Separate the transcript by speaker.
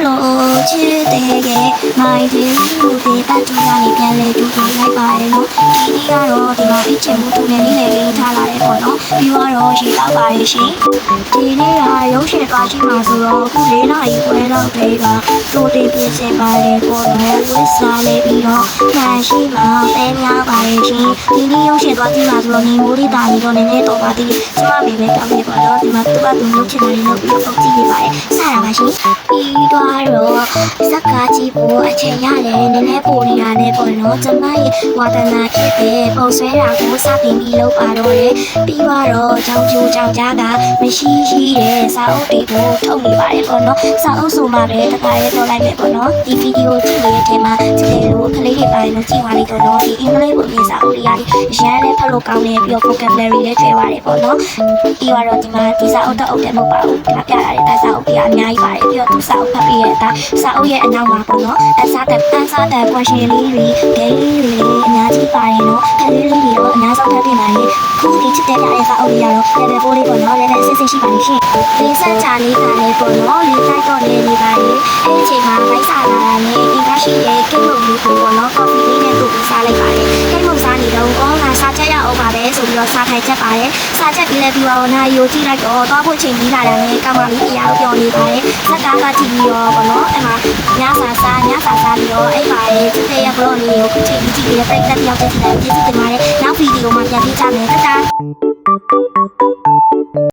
Speaker 1: လို့ချစ်တဲ့ကမိုင်းတွေလူတွေပတ်ကြနေပြန်လေတူတူလိုက်ပါတယ်လို့ဒီနေ့ကတော့ဒီမှာအချင်းမှုတူနေနေလေးထားလာတယ်ပေါ့နော်ပြီးတော့ရေတောက်ပါရဲ့ရှင်ဒီနေ့ကရုပ်ရှင်သွားကြည့်မှာဆိုတော့ခု၄နာရီခွဲတော့တည်းကတိုးတင်ပြင်ဆင်ပါတယ်ပေါ့နော်ဝစ်စားလေးပြီးတော့မှန်ရှိမှာပဲများပါရဲ့ရှင်ဒီနေ့ရုပ်ရှင်သွားကြည့်မှာဆိုတော့နေမိုးလေးတာနေတော့နည်းနည်းတော့ပါသေးကျမမေပဲတောင်းနေပါတော့ဒီမှာသူကသူလုပ်ချင်တာလေးလုပ်ပြီးတော့ကြည့်နေပါတယ်စတာပါရှင်ပြီးတော့ဇက်ကားကြည့်ဖို့အချိန်ရတယ်နည်းနည်းပိုနေရတယ်ပေါ့နော်ကျမရဲ့ဝါဒနာဖြစ်တဲ့ပုံဆွဲတာကိုစတင်ပြီးလုပ်ပါတော့တယ်ပြီးတော့ကြောင်ကျိုးကြောင်ကြားကမရှိရှိတဲ့စာအုပ်တွေကိုထုတ်နေပါတယ်ပေါ့နော်စာအုပ်ဆိုမှပဲတခါရဲတော့လိုက်မယ်ပေါ့နော်ဒီဗီဒီယိုကြည့်နေတဲ့အချိန်မှာဒီလိုကလေးတွေပါတယ်လို့ကြည့်ပါလိမ့်တော့နော်ဒီအင်္ဂလိပ်ပုံစာအုပ်တွေရတယ်အရင်လည်းဖတ်လို့ကောင်းတယ်ပြီးတော့ vocabulary လည်းကျွဲပါတယ်ပေါ့နော်ပြီးတော့ဒီမှာဒီစာအုပ်တော့အုပ်တယ်မဟုတ်ပါဘူးဒါပြလာတဲ့စာအုပ်တွေအများကြီးပါတယ်ပြီးတော့သူစာအုပ်ဖတ်ပြီးရဲ့စာအုပ်ရဲ့အနောက်မှာပေါ့နော်အစားတဲ့ question လေးတွေ game လေးတွေအများကြီးပါတယ်နော်ခလေးလေးတွေတော့အများဆုံးဖတ်ပြင်ပါလေခုဒီချစ်တဲ့ပြတဲ့စာအုပ်တွေကတော့ level 4လေးပေါ့နော် level 6ရှိပါလိမ့်ရှင်လေးဆက်ချလေးပါလေပေါ့နော်လေးတိုက်တော့လေးနေပါလေအဲ့ဒီအချိန်မှာဗိုက်စာလာတာနဲ့အင်္ဂါရှိရဲ့ကိတ်လို့လေးပေါ့နော် coffee လေးနဲ့တူပြီးစားလိုက်ပါလေကိတ်လို့စားနေတော့ကောင်းတာစားချက်ရအောင်ပါပဲဆိုပြီးတော့စားထိုင်ချက်ပါတယ်စားချက်ပြီးလဲပြီးတော့နာယိုကြည့်လိုက်တော့သွားဖို့ချိန်ကြီးလာတယ်နဲ့ကောင်မလေးတရားပြောနေပါတယ်စက်ကားကကြည့်ပြီးတော့ပေါ့နော်အဲ့မှာညစာစားပြီးတော့အဲ့ပါရဲ့ချစ်တဲ့ရဘလော့လေးကိုချိန်ကြည့်ပြီးတော့ပြိတ္တပြောင်းတဲ့စီတိုင်းကြည့်တင်ပါတယ်နောက်ဗီဒီယိုမှာပြန်ပြကြမယ်တတာ